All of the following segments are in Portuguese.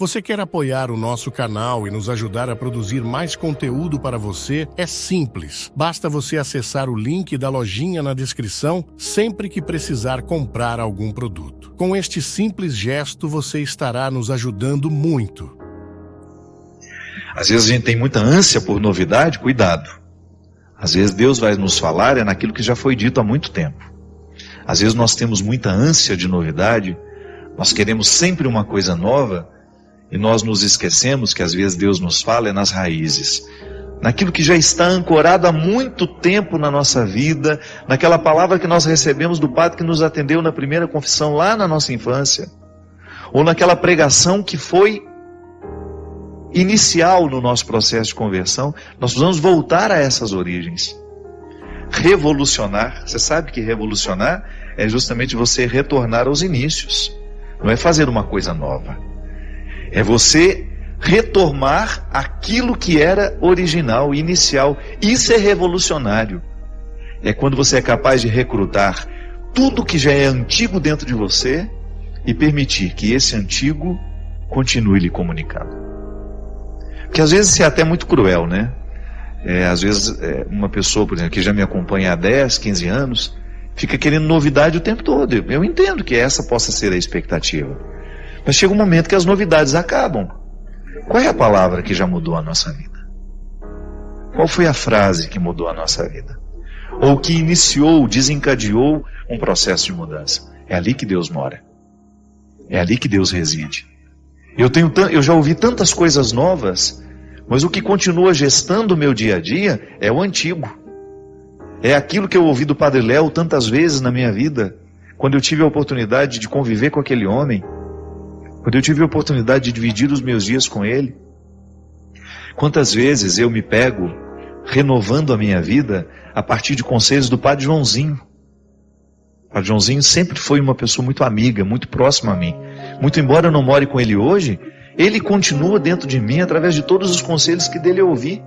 Você quer apoiar o nosso canal e nos ajudar a produzir mais conteúdo para você? É simples. Basta você acessar o link da lojinha na descrição sempre que precisar comprar algum produto. Com este simples gesto, você estará nos ajudando muito. Às vezes a gente tem muita ânsia por novidade, cuidado. Às vezes Deus vai nos falar naquilo que já foi dito há muito tempo. Às vezes nós temos muita ânsia de novidade, nós queremos sempre uma coisa nova, e nós nos esquecemos que às vezes Deus nos fala nas raízes, naquilo que já está ancorado há muito tempo na nossa vida, naquela palavra que nós recebemos do Padre que nos atendeu na primeira confissão lá na nossa infância, ou naquela pregação que foi inicial no nosso processo de conversão. Nós precisamos voltar a essas origens. Revolucionar, você sabe que revolucionar é justamente você retornar aos inícios, não é fazer uma coisa nova. É você retomar aquilo que era original, inicial. Isso é revolucionário. É quando você é capaz de recrutar tudo que já é antigo dentro de você e permitir que esse antigo continue lhe comunicando. Porque às vezes isso é até muito cruel, né? Às vezes uma pessoa, por exemplo, que já me acompanha há 10, 15 anos, fica querendo novidade o tempo todo. Eu entendo que essa possa ser a expectativa. Mas chega um momento que as novidades acabam. Qual é a palavra que já mudou a nossa vida? Qual foi a frase que mudou a nossa vida? Ou que iniciou, desencadeou um processo de mudança? É ali que Deus mora. É ali que Deus reside. Eu já ouvi tantas coisas novas, mas o que continua gestando o meu dia a dia é o antigo. É aquilo que eu ouvi do Padre Léo tantas vezes na minha vida, quando eu tive a oportunidade de conviver com aquele homem, quando eu tive a oportunidade de dividir os meus dias com ele. Quantas vezes eu me pego renovando a minha vida a partir de conselhos do Padre Joãozinho. O Padre Joãozinho sempre foi uma pessoa muito amiga, muito próxima a mim. Muito embora eu não more com ele hoje, ele continua dentro de mim através de todos os conselhos que dele eu ouvi.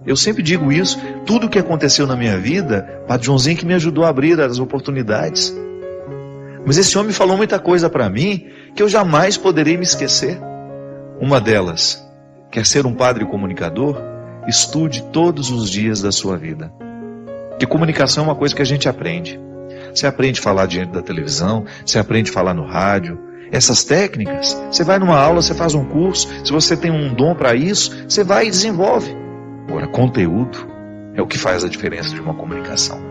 Eu sempre digo isso, tudo o que aconteceu na minha vida, Padre Joãozinho que me ajudou a abrir as oportunidades. Mas esse homem falou muita coisa para mim que eu jamais poderei me esquecer. Uma delas, quer ser um padre comunicador? Estude todos os dias da sua vida. Porque comunicação é uma coisa que a gente aprende. Você aprende a falar diante da televisão, você aprende a falar no rádio. Essas técnicas, você vai numa aula, você faz um curso, se você tem um dom para isso, você vai e desenvolve. Agora, conteúdo é o que faz a diferença de uma comunicação.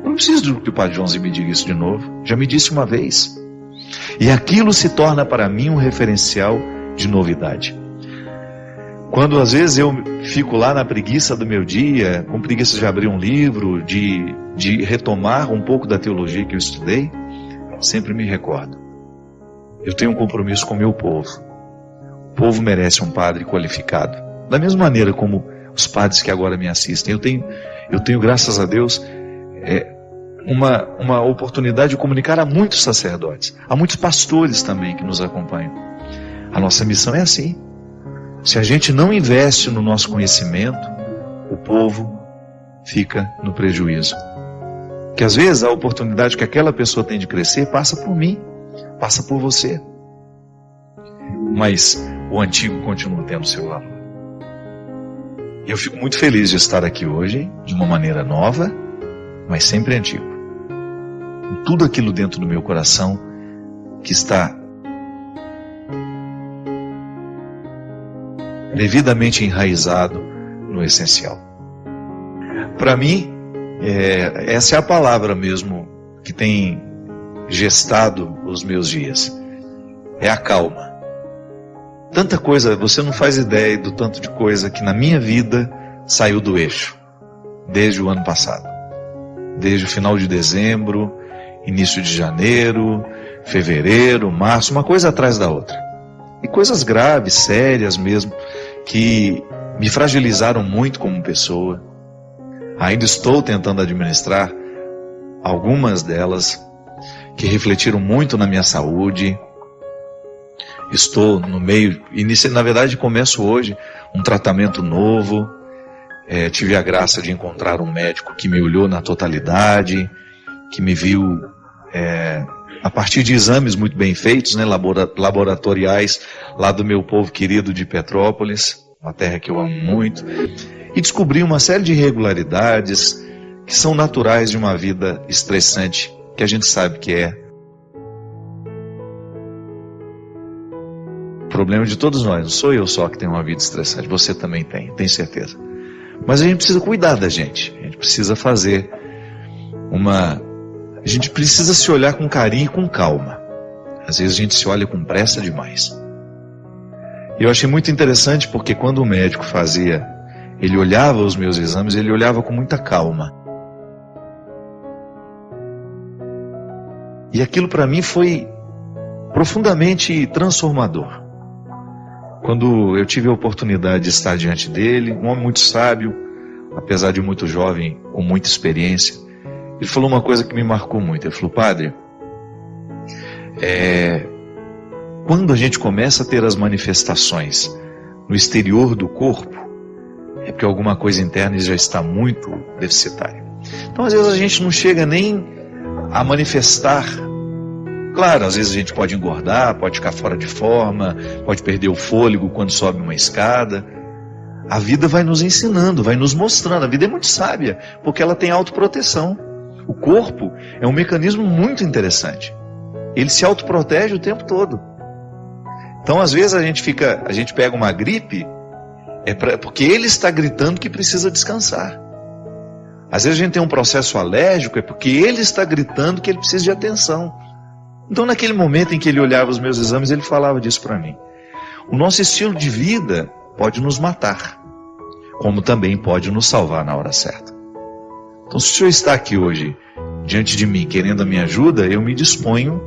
Eu não preciso que o Padre Joãozinho me diga isso de novo. Já me disse uma vez. E aquilo se torna para mim um referencial de novidade. Quando às vezes eu fico lá na preguiça do meu dia, com preguiça de abrir um livro, de retomar um pouco da teologia que eu estudei, sempre me recordo. Eu tenho um compromisso com o meu povo. O povo merece um padre qualificado. Da mesma maneira como os padres que agora me assistem. Eu tenho, graças a Deus, uma oportunidade de comunicar a muitos sacerdotes, a muitos pastores também que nos acompanham. A nossa missão é assim. Se a gente não investe no nosso conhecimento, o povo fica no prejuízo. Que às vezes a oportunidade que aquela pessoa tem de crescer passa por mim, passa por você. Mas o antigo continua tendo seu valor. E eu fico muito feliz de estar aqui hoje, de uma maneira nova, mas sempre antigo. Com tudo aquilo dentro do meu coração que está devidamente enraizado no essencial. Para mim, essa é a palavra mesmo que tem gestado os meus dias. É a calma. Tanta coisa, você não faz ideia do tanto de coisa que na minha vida saiu do eixo, desde o ano passado. Desde o final de dezembro, início de janeiro, fevereiro, março, uma coisa atrás da outra. E coisas graves, sérias mesmo, que me fragilizaram muito como pessoa. Ainda estou tentando administrar algumas delas, que refletiram muito na minha saúde. Estou no meio, na verdade começo hoje um tratamento novo. Tive a graça de encontrar um médico que me olhou na totalidade, que me viu a partir de exames muito bem feitos, né, laboratoriais, lá do meu povo querido de Petrópolis, uma terra que eu amo muito, e descobri uma série de irregularidades que são naturais de uma vida estressante, que a gente sabe que é. O problema de todos nós, não sou eu só que tenho uma vida estressante, você também tem, tenho certeza. Mas a gente precisa cuidar da gente, a gente precisa fazer a gente precisa se olhar com carinho e com calma. Às vezes a gente se olha com pressa demais. Eu achei muito interessante porque quando o médico ele olhava os meus exames, ele olhava com muita calma. E aquilo para mim foi profundamente transformador. Quando eu tive a oportunidade de estar diante dele, um homem muito sábio, apesar de muito jovem, com muita experiência, ele falou uma coisa que me marcou muito. Ele falou: padre, quando a gente começa a ter as manifestações no exterior do corpo, é porque alguma coisa interna já está muito deficitária. Então às vezes a gente não chega nem a manifestar. Claro, às vezes a gente pode engordar, pode ficar fora de forma, pode perder o fôlego quando sobe uma escada. A vida vai nos ensinando, vai nos mostrando. A vida é muito sábia, porque ela tem autoproteção. O corpo é um mecanismo muito interessante. Ele se autoprotege o tempo todo. Então, às vezes a gente pega uma gripe, porque ele está gritando que precisa descansar. Às vezes a gente tem um processo alérgico, é porque ele está gritando que ele precisa de atenção. Então, naquele momento em que ele olhava os meus exames, ele falava disso para mim. O nosso estilo de vida pode nos matar, como também pode nos salvar na hora certa. Então, se o senhor está aqui hoje, diante de mim, querendo a minha ajuda, eu me disponho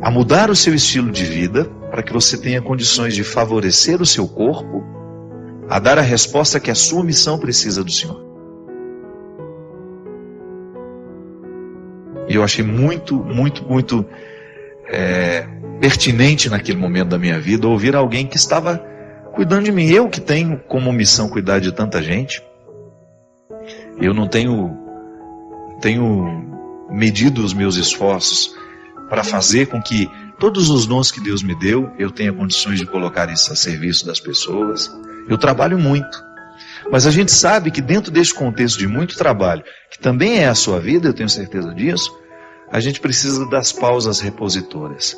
a mudar o seu estilo de vida, para que você tenha condições de favorecer o seu corpo, a dar a resposta que a sua missão precisa do Senhor. E eu achei muito pertinente naquele momento da minha vida ouvir alguém que estava cuidando de mim. Eu que tenho como missão cuidar de tanta gente, eu não tenho medido os meus esforços para fazer com que todos os dons que Deus me deu, eu tenha condições de colocar isso a serviço das pessoas. Eu trabalho muito. Mas a gente sabe que dentro desse contexto de muito trabalho, que também é a sua vida, eu tenho certeza disso, a gente precisa das pausas repositoras.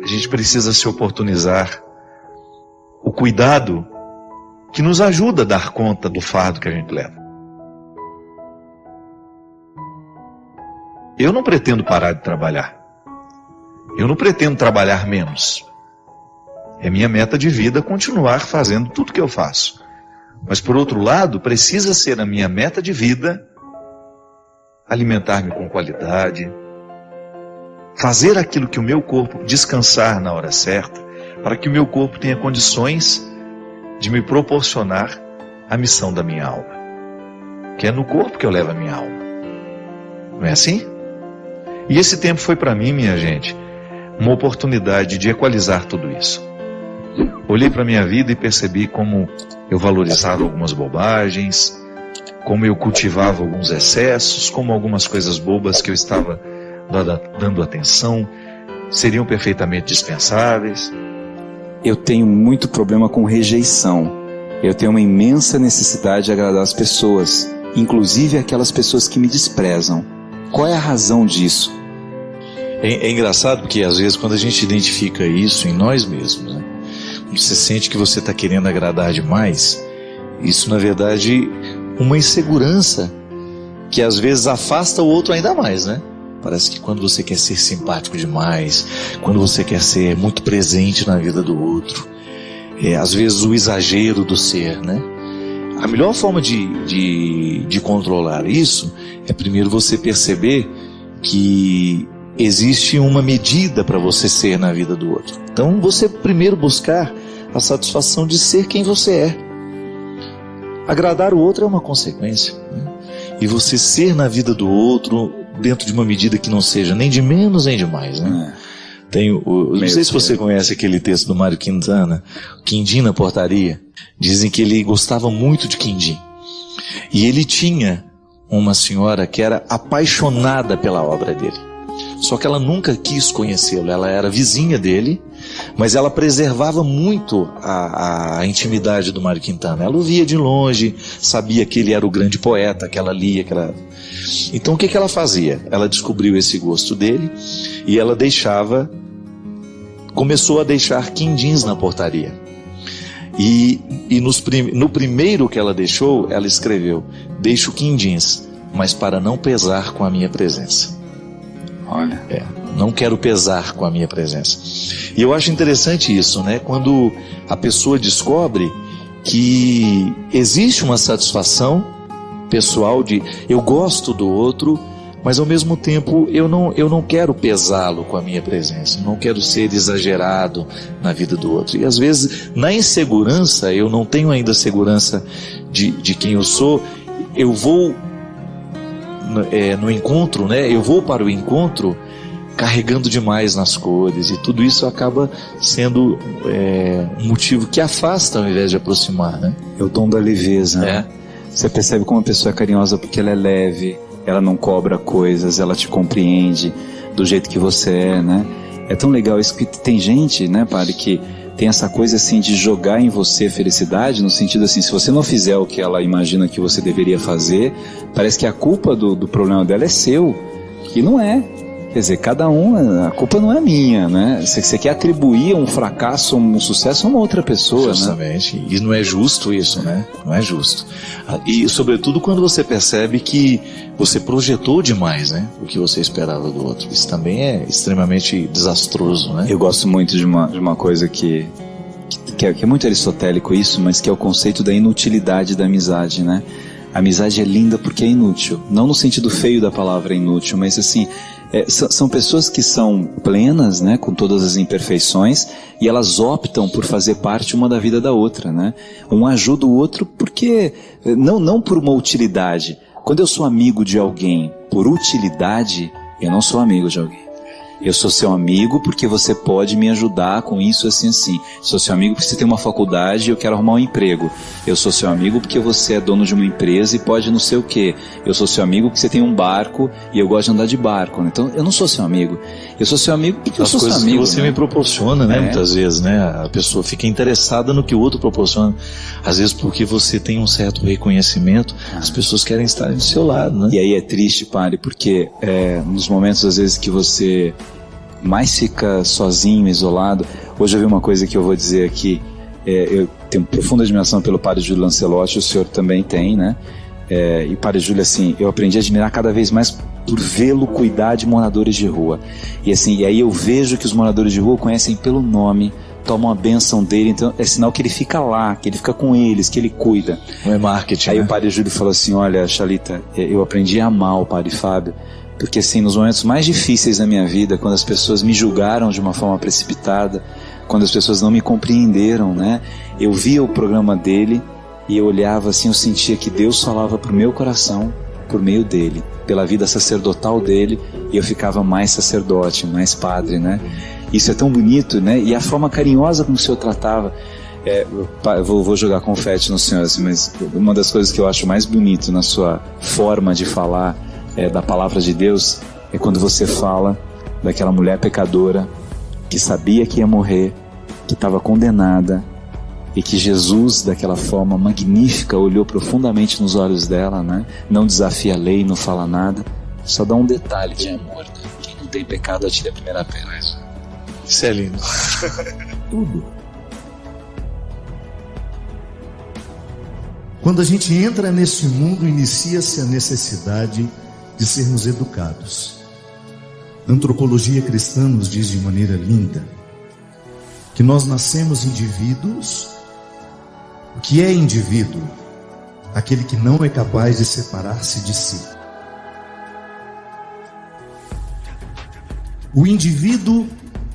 A gente precisa se oportunizar o cuidado que nos ajuda a dar conta do fardo que a gente leva. Eu não pretendo parar de trabalhar. Eu não pretendo trabalhar menos. É minha meta de vida continuar fazendo tudo que eu faço. Mas, por outro lado, precisa ser a minha meta de vida alimentar-me com qualidade, fazer aquilo que o meu corpo descansar na hora certa, para que o meu corpo tenha condições de me proporcionar a missão da minha alma. Que é no corpo que eu levo a minha alma. Não é assim? E esse tempo foi para mim, minha gente, uma oportunidade de equalizar tudo isso. Olhei para a minha vida e percebi como eu valorizava algumas bobagens, como eu cultivava alguns excessos, como algumas coisas bobas que eu estava dando atenção seriam perfeitamente dispensáveis. Eu tenho muito problema com rejeição. Eu tenho uma imensa necessidade de agradar as pessoas, inclusive aquelas pessoas que me desprezam. Qual é a razão disso? É engraçado porque às vezes quando a gente identifica isso em nós mesmos, né? Você sente que você está querendo agradar demais, isso na verdade uma insegurança que às vezes afasta o outro ainda mais, né? Parece que quando você quer ser simpático demais, quando você quer ser muito presente na vida do outro, às vezes o exagero do ser, né? A melhor forma de controlar isso é primeiro você perceber que existe uma medida para você ser na vida do outro. Então você primeiro buscar a satisfação de ser quem você é. Agradar o outro é uma consequência, né? E você ser na vida do outro dentro de uma medida que não seja nem de menos nem de mais, né? Não sei se você conhece aquele texto do Mário Quintana, Quindim na Portaria. Dizem que ele gostava muito de quindim. E ele tinha uma senhora que era apaixonada pela obra dele. Só que ela nunca quis conhecê-lo. Ela era vizinha dele, mas ela preservava muito a intimidade do Mário Quintana. Ela o via de longe, sabia que ele era o grande poeta, que ela lia, que ela... Então o que ela fazia? Ela descobriu esse gosto dele e ela começou a deixar quindins na portaria. E no primeiro que ela deixou, ela escreveu: deixo quindins, mas para não pesar com a minha presença. Olha. Não quero pesar com a minha presença. E eu acho interessante isso, né? Quando a pessoa descobre que existe uma satisfação pessoal de eu gosto do outro, mas ao mesmo tempo eu não quero pesá-lo com a minha presença, não quero ser exagerado na vida do outro. E às vezes, na insegurança, eu não tenho ainda segurança de quem eu sou, eu vou no encontro, né? Eu vou para o encontro carregando demais nas cores, e tudo isso acaba sendo um motivo que afasta ao invés de aproximar, né? É o dom da leveza, né? Você percebe como a pessoa é carinhosa porque ela é leve, ela não cobra coisas, ela te compreende do jeito que você é, né? É tão legal isso que tem gente, né, padre, que tem essa coisa assim de jogar em você felicidade, no sentido assim, se você não fizer o que ela imagina que você deveria fazer, parece que a culpa do problema dela é seu, que não é. Quer dizer, cada um, a culpa não é minha, né? Você quer atribuir um fracasso, um sucesso a uma outra pessoa, justamente, né? E não é justo isso, né? Não é justo. E sobretudo quando você percebe que você projetou demais, né? O que você esperava do outro. Isso também é extremamente desastroso, né? Eu gosto muito de uma coisa que é muito aristotélico isso, mas que é o conceito da inutilidade da amizade, né? A amizade é linda porque é inútil. Não no sentido feio da palavra inútil, mas assim... são pessoas que são plenas, né, com todas as imperfeições, e elas optam por fazer parte uma da vida da outra, né? Um ajuda o outro porque não por uma utilidade. Quando eu sou amigo de alguém por utilidade, eu não sou amigo de alguém. Eu sou seu amigo porque você pode me ajudar com isso, assim, assim. Sou seu amigo porque você tem uma faculdade e eu quero arrumar um emprego. Eu sou seu amigo porque você é dono de uma empresa e pode não sei o quê. Eu sou seu amigo porque você tem um barco e eu gosto de andar de barco. Então, eu não sou seu amigo. Eu sou seu amigo porque eu sou seu amigo. As coisas que você me proporciona, né? Muitas vezes, né? A pessoa fica interessada no que o outro proporciona. Às vezes porque você tem um certo reconhecimento, as pessoas querem estar do seu lado, né? E aí é triste, padre, porque nos momentos, às vezes, que você mais fica sozinho, isolado. Hoje eu vi uma coisa que eu vou dizer aqui. Eu tenho profunda admiração pelo padre Júlio Lancelotti, o senhor também tem, né? E padre Júlio, assim, eu aprendi a admirar cada vez mais por vê-lo cuidar de moradores de rua. E assim, e aí eu vejo que os moradores de rua o conhecem pelo nome, tomam a bênção dele, então é sinal que ele fica lá, que ele fica com eles, que ele cuida. Não é marketing, Aí né? o padre Júlio falou assim: olha, Chalita, eu aprendi a amar o padre Fábio, porque assim, nos momentos mais difíceis da minha vida, quando as pessoas me julgaram de uma forma precipitada, quando as pessoas não me compreenderam, né? Eu via o programa dele e eu olhava assim, eu sentia que Deus falava pro meu coração por meio dele, pela vida sacerdotal dele, e eu ficava mais sacerdote, mais padre, né? Isso é tão bonito, né? E a forma carinhosa como o senhor tratava. Vou jogar confete no senhor, assim, mas uma das coisas que eu acho mais bonito na sua forma de falar da palavra de Deus é quando você fala daquela mulher pecadora que sabia que ia morrer, que estava condenada, e que Jesus, daquela forma magnífica, olhou profundamente nos olhos dela, né? Não desafia a lei, não fala nada, só dá um detalhe de amor, né? Quem não tem pecado atire a primeira pedra. Isso é lindo. Tudo. Quando a gente entra nesse mundo, inicia-se a necessidade de sermos educados. A antropologia cristã nos diz de maneira linda que nós nascemos indivíduos. O que é indivíduo? Aquele que não é capaz de separar-se de si. O indivíduo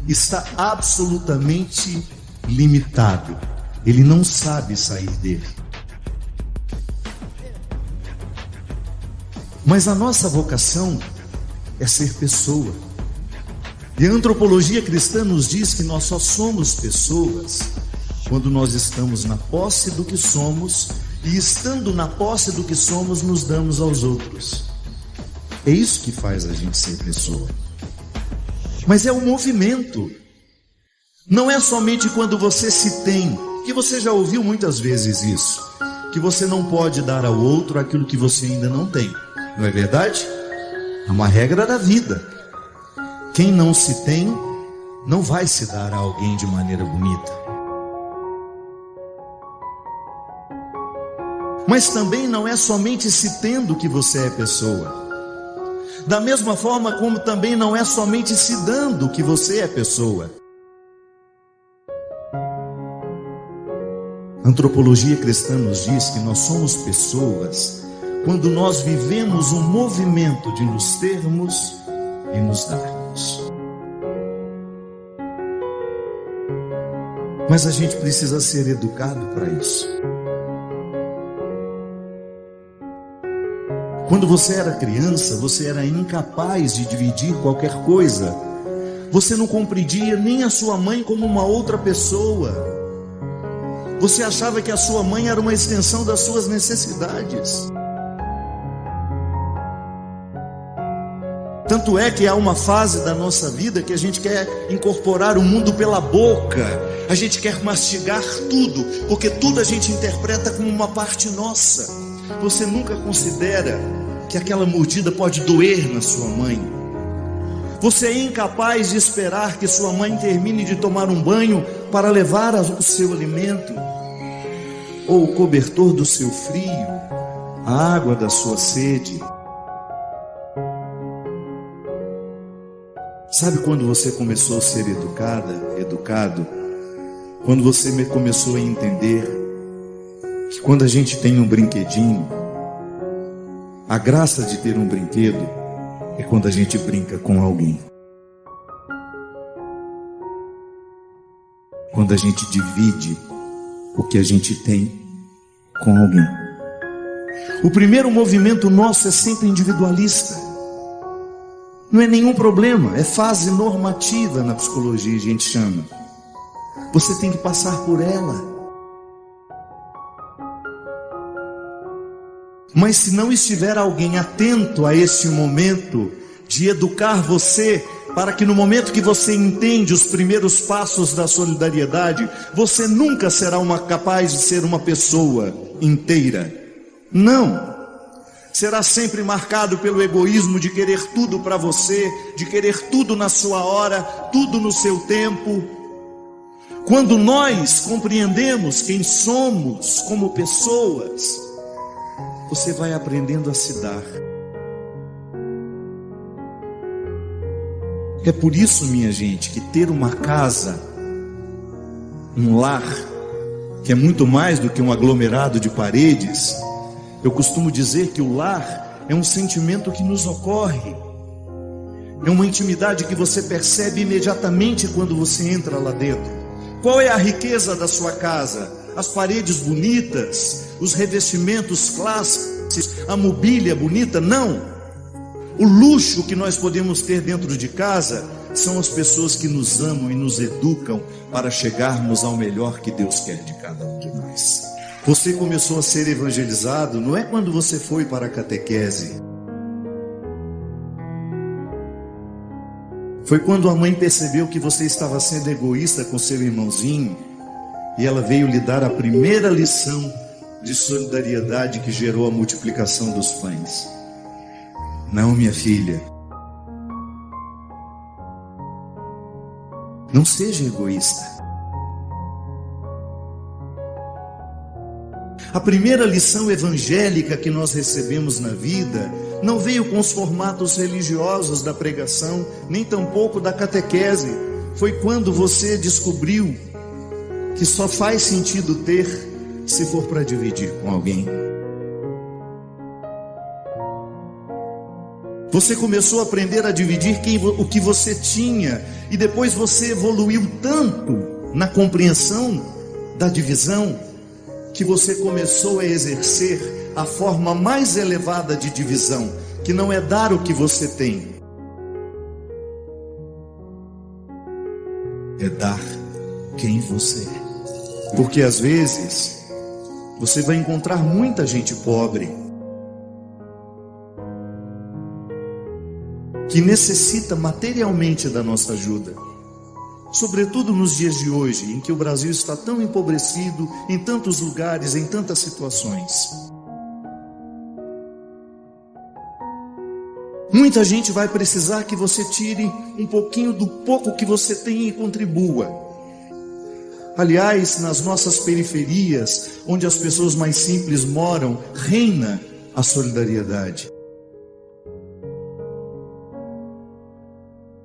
está absolutamente limitado. Ele não sabe sair dele. Mas a nossa vocação é ser pessoa. E a antropologia cristã nos diz que nós só somos pessoas quando nós estamos na posse do que somos, e estando na posse do que somos, nos damos aos outros. É isso que faz a gente ser pessoa. Mas é o movimento. Não é somente quando você se tem, que você já ouviu muitas vezes isso, que você não pode dar ao outro aquilo que você ainda não tem. Não é verdade? É uma regra da vida. Quem não se tem, não vai se dar a alguém de maneira bonita. Mas também não é somente se tendo que você é pessoa. Da mesma forma como também não é somente se dando que você é pessoa. A antropologia cristã nos diz que nós somos pessoas quando nós vivemos um movimento de nos termos e nos darmos. Mas a gente precisa ser educado para isso. Quando você era criança, você era incapaz de dividir qualquer coisa. Você não compreendia nem a sua mãe como uma outra pessoa. Você achava que a sua mãe era uma extensão das suas necessidades. Tanto é que há uma fase da nossa vida que a gente quer incorporar o mundo pela boca. A gente quer mastigar tudo, porque tudo a gente interpreta como uma parte nossa. Você nunca considera que aquela mordida pode doer na sua mãe. Você é incapaz de esperar que sua mãe termine de tomar um banho para levar o seu alimento, ou o cobertor do seu frio, a água da sua sede. Sabe quando você começou a ser educado? Quando você começou a entender que quando a gente tem um brinquedinho, a graça de ter um brinquedo é quando a gente brinca com alguém. Quando a gente divide o que a gente tem com alguém. O primeiro movimento nosso é sempre individualista. Não é nenhum problema, é fase normativa na psicologia, a gente chama. Você tem que passar por ela. Mas se não estiver alguém atento a esse momento de educar você, para que no momento que você entende os primeiros passos da solidariedade, você nunca será capaz de ser uma pessoa inteira. Não. Será sempre marcado pelo egoísmo de querer tudo para você, de querer tudo na sua hora, tudo no seu tempo. Quando nós compreendemos quem somos como pessoas, você vai aprendendo a se dar. É por isso, minha gente, que ter uma casa, um lar, que é muito mais do que um aglomerado de paredes, eu costumo dizer que o lar é um sentimento que nos ocorre. É uma intimidade que você percebe imediatamente quando você entra lá dentro. Qual é a riqueza da sua casa? As paredes bonitas, os revestimentos clássicos, a mobília bonita? Não. O luxo que nós podemos ter dentro de casa são as pessoas que nos amam e nos educam para chegarmos ao melhor que Deus quer de cada um de nós. Você começou a ser evangelizado não é quando você foi para a catequese. Foi quando a mãe percebeu que você estava sendo egoísta com seu irmãozinho e ela veio lhe dar a primeira lição de solidariedade que gerou a multiplicação dos pães. Não, minha filha, não seja egoísta. A primeira lição evangélica que nós recebemos na vida não veio com os formatos religiosos da pregação, nem tampouco da catequese. Foi quando você descobriu que só faz sentido ter se for para dividir com alguém. Você começou a aprender a dividir o que você tinha, e depois você evoluiu tanto na compreensão da divisão, que você começou a exercer a forma mais elevada de divisão, que não é dar o que você tem, é dar quem você é. Porque às vezes você vai encontrar muita gente pobre que necessita materialmente da nossa ajuda. Sobretudo nos dias de hoje, em que o Brasil está tão empobrecido em tantos lugares, em tantas situações. Muita gente vai precisar que você tire um pouquinho do pouco que você tem e contribua. Aliás, nas nossas periferias, onde as pessoas mais simples moram, reina a solidariedade.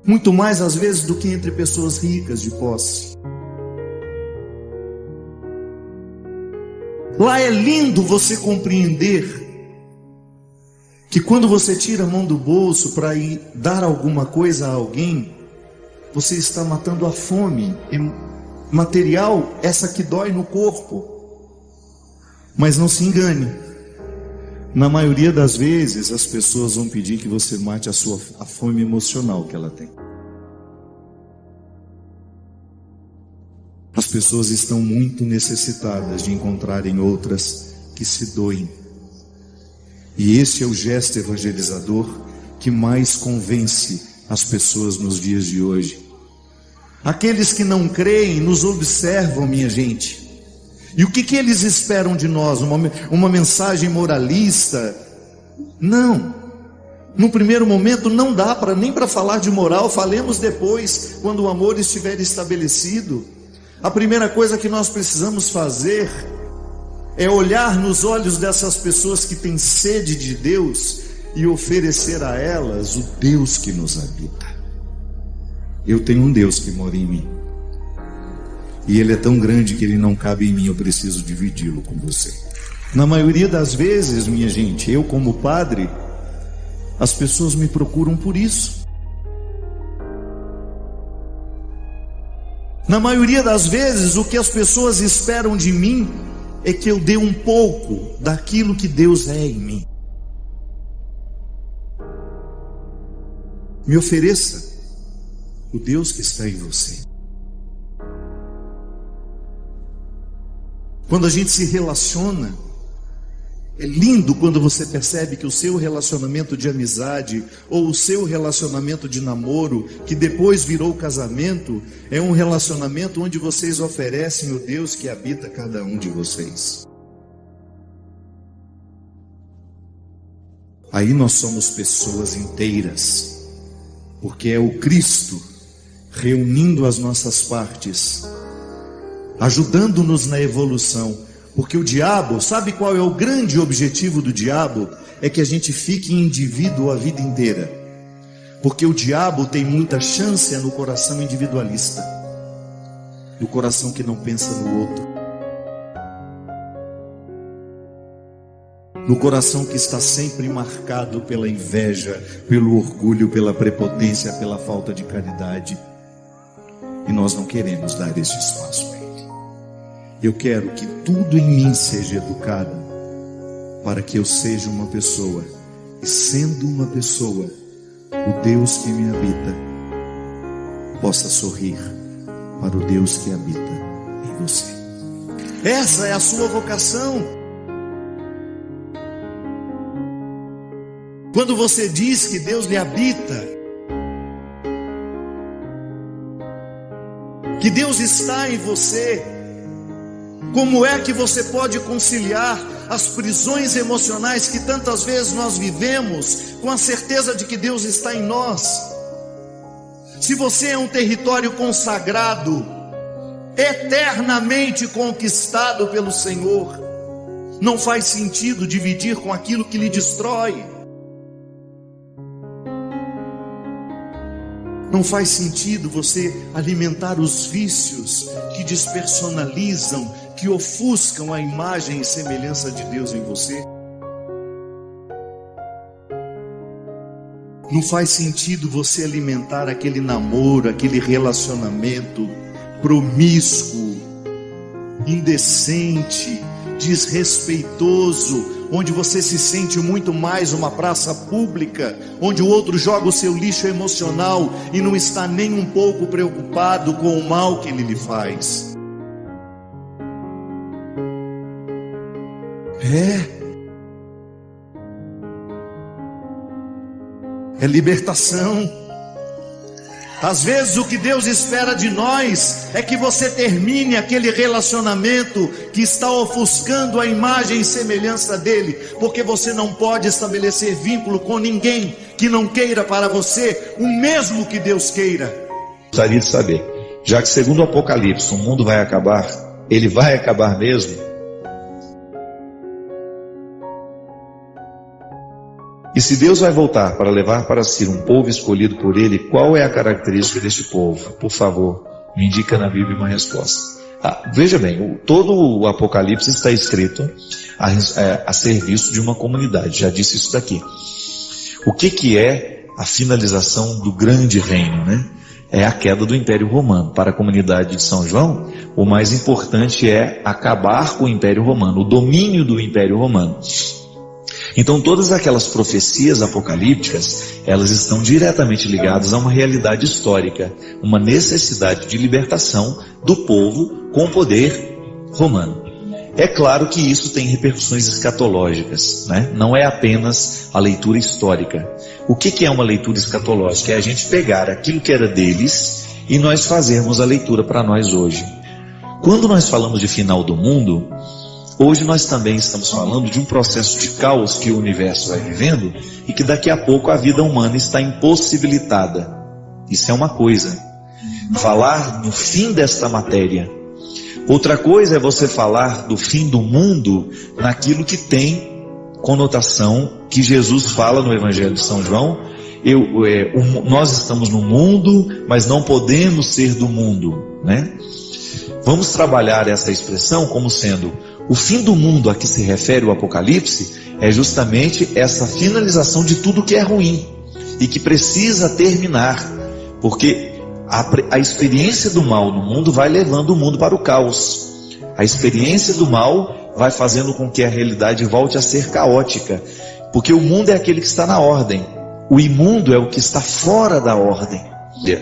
Muito mais às vezes do que entre pessoas ricas de posse. Lá é lindo você compreender que quando você tira a mão do bolso para ir dar alguma coisa a alguém, você está matando a fome material, essa que dói no corpo. Mas não se engane, na maioria das vezes as pessoas vão pedir que você mate a fome emocional que ela tem. As pessoas estão muito necessitadas de encontrarem outras que se doem. E esse é o gesto evangelizador que mais convence as pessoas nos dias de hoje. Aqueles que não creem nos observam, minha gente. E o que eles esperam de nós? Uma mensagem moralista? Não. No primeiro momento não dá nem para falar de moral. Falemos depois, quando o amor estiver estabelecido. A primeira coisa que nós precisamos fazer é olhar nos olhos dessas pessoas que têm sede de Deus e oferecer a elas o Deus que nos habita. Eu tenho um Deus que mora em mim. E Ele é tão grande que Ele não cabe em mim, eu preciso dividi-lo com você. Na maioria das vezes, minha gente, eu como padre, as pessoas me procuram por isso. Na maioria das vezes, o que as pessoas esperam de mim é que eu dê um pouco daquilo que Deus é em mim. Me ofereça o Deus que está em você. Quando a gente se relaciona, é lindo quando você percebe que o seu relacionamento de amizade ou o seu relacionamento de namoro, que depois virou casamento, é um relacionamento onde vocês oferecem o Deus que habita cada um de vocês. Aí nós somos pessoas inteiras, porque é o Cristo reunindo as nossas partes, ajudando-nos na evolução. Porque o diabo, sabe qual é o grande objetivo do diabo? É que a gente fique indivíduo a vida inteira. Porque o diabo tem muita chance no coração individualista, no coração que não pensa no outro, no coração que está sempre marcado pela inveja, pelo orgulho, pela prepotência, pela falta de caridade. E nós não queremos dar esse espaço a ele. Eu quero que tudo em mim seja educado, para que eu seja uma pessoa, e sendo uma pessoa, o Deus que me habita possa sorrir para o Deus que habita em você. Essa é a sua vocação. Quando você diz que Deus lhe habita, que Deus está em você, como é que você pode conciliar as prisões emocionais que tantas vezes nós vivemos com a certeza de que Deus está em nós? Se você é um território consagrado, eternamente conquistado pelo Senhor, não faz sentido dividir com aquilo que lhe destrói. Não faz sentido você alimentar os vícios que despersonalizam, que ofuscam a imagem e semelhança de Deus em você. Não faz sentido você alimentar aquele namoro, aquele relacionamento promíscuo, indecente, desrespeitoso, onde você se sente muito mais uma praça pública, onde o outro joga o seu lixo emocional e não está nem um pouco preocupado com o mal que ele lhe faz. é libertação. Às vezes o que Deus espera de nós é que você termine aquele relacionamento que está ofuscando a imagem e semelhança dele, porque você não pode estabelecer vínculo com ninguém que não queira para você o mesmo que Deus queira. Gostaria de saber, já que segundo o Apocalipse o mundo vai acabar, ele vai acabar mesmo? E se Deus vai voltar para levar para si um povo escolhido por Ele, qual é a característica deste povo? Por favor, me indica na Bíblia uma resposta. Veja bem, todo o Apocalipse está escrito a serviço de uma comunidade, já disse isso daqui. O que é a finalização do grande reino, né? É a queda do Império Romano. Para a comunidade de São João, o mais importante é acabar com o Império Romano, o domínio do Império Romano. Então todas aquelas profecias apocalípticas, elas estão diretamente ligadas a uma realidade histórica, uma necessidade de libertação do povo com o poder romano. É claro que isso tem repercussões escatológicas, né? Não é apenas a leitura histórica. O que é uma leitura escatológica? É a gente pegar aquilo que era deles e nós fazermos a leitura para nós hoje. Quando nós falamos de final do mundo, hoje nós também estamos falando de um processo de caos que o universo vai vivendo e que daqui a pouco a vida humana está impossibilitada. Isso é uma coisa. Falar no fim desta matéria. Outra coisa é você falar do fim do mundo naquilo que tem conotação que Jesus fala no Evangelho de São João. Nós estamos no mundo, mas não podemos ser do mundo, né? Vamos trabalhar essa expressão como sendo o fim do mundo a que se refere o Apocalipse é justamente essa finalização de tudo que é ruim e que precisa terminar, porque a experiência do mal no mundo vai levando o mundo para o caos. A experiência do mal vai fazendo com que a realidade volte a ser caótica, porque o mundo é aquele que está na ordem, o imundo é o que está fora da ordem.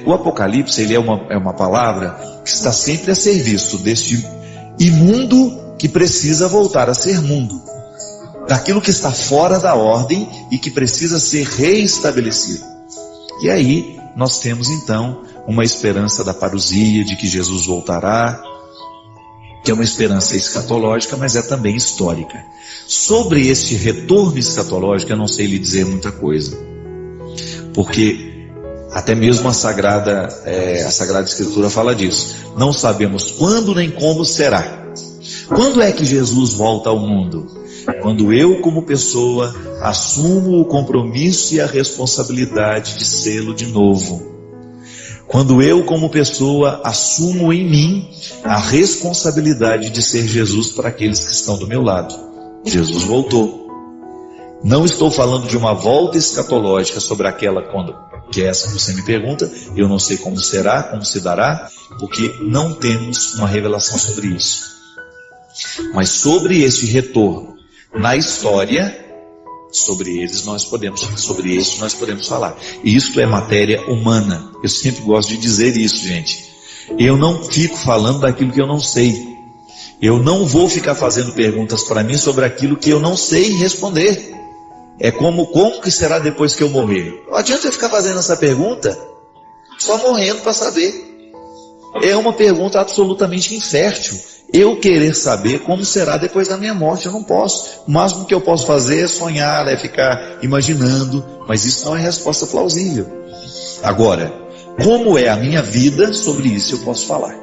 O Apocalipse ele é uma palavra que está sempre a serviço deste imundo que precisa voltar a ser mundo, daquilo que está fora da ordem e que precisa ser reestabelecido. E aí nós temos então uma esperança da parousia, de que Jesus voltará, que é uma esperança escatológica, mas é também histórica. Sobre este retorno escatológico eu não sei lhe dizer muita coisa, porque até mesmo a Sagrada Escritura fala disso. Não sabemos quando nem como será. Quando é que Jesus volta ao mundo? Quando eu, como pessoa, assumo o compromisso e a responsabilidade de sê-lo de novo. Quando eu, como pessoa, assumo em mim a responsabilidade de ser Jesus para aqueles que estão do meu lado. Jesus voltou. Não estou falando de uma volta escatológica sobre aquela que é essa que você me pergunta. Eu não sei como será, como se dará, porque não temos uma revelação sobre isso. Mas sobre esse retorno na história, sobre isso nós podemos falar. E isto é matéria humana. Eu sempre gosto de dizer isso, gente. Eu não fico falando daquilo que eu não sei. Eu não vou ficar fazendo perguntas para mim sobre aquilo que eu não sei responder. É como que será depois que eu morrer? Não adianta eu ficar fazendo essa pergunta só morrendo para saber. É uma pergunta absolutamente infértil. Eu querer saber como será depois da minha morte, eu não posso. O máximo que eu posso fazer é sonhar, é ficar imaginando, mas isso não é resposta plausível. Agora, como é a minha vida, sobre isso eu posso falar.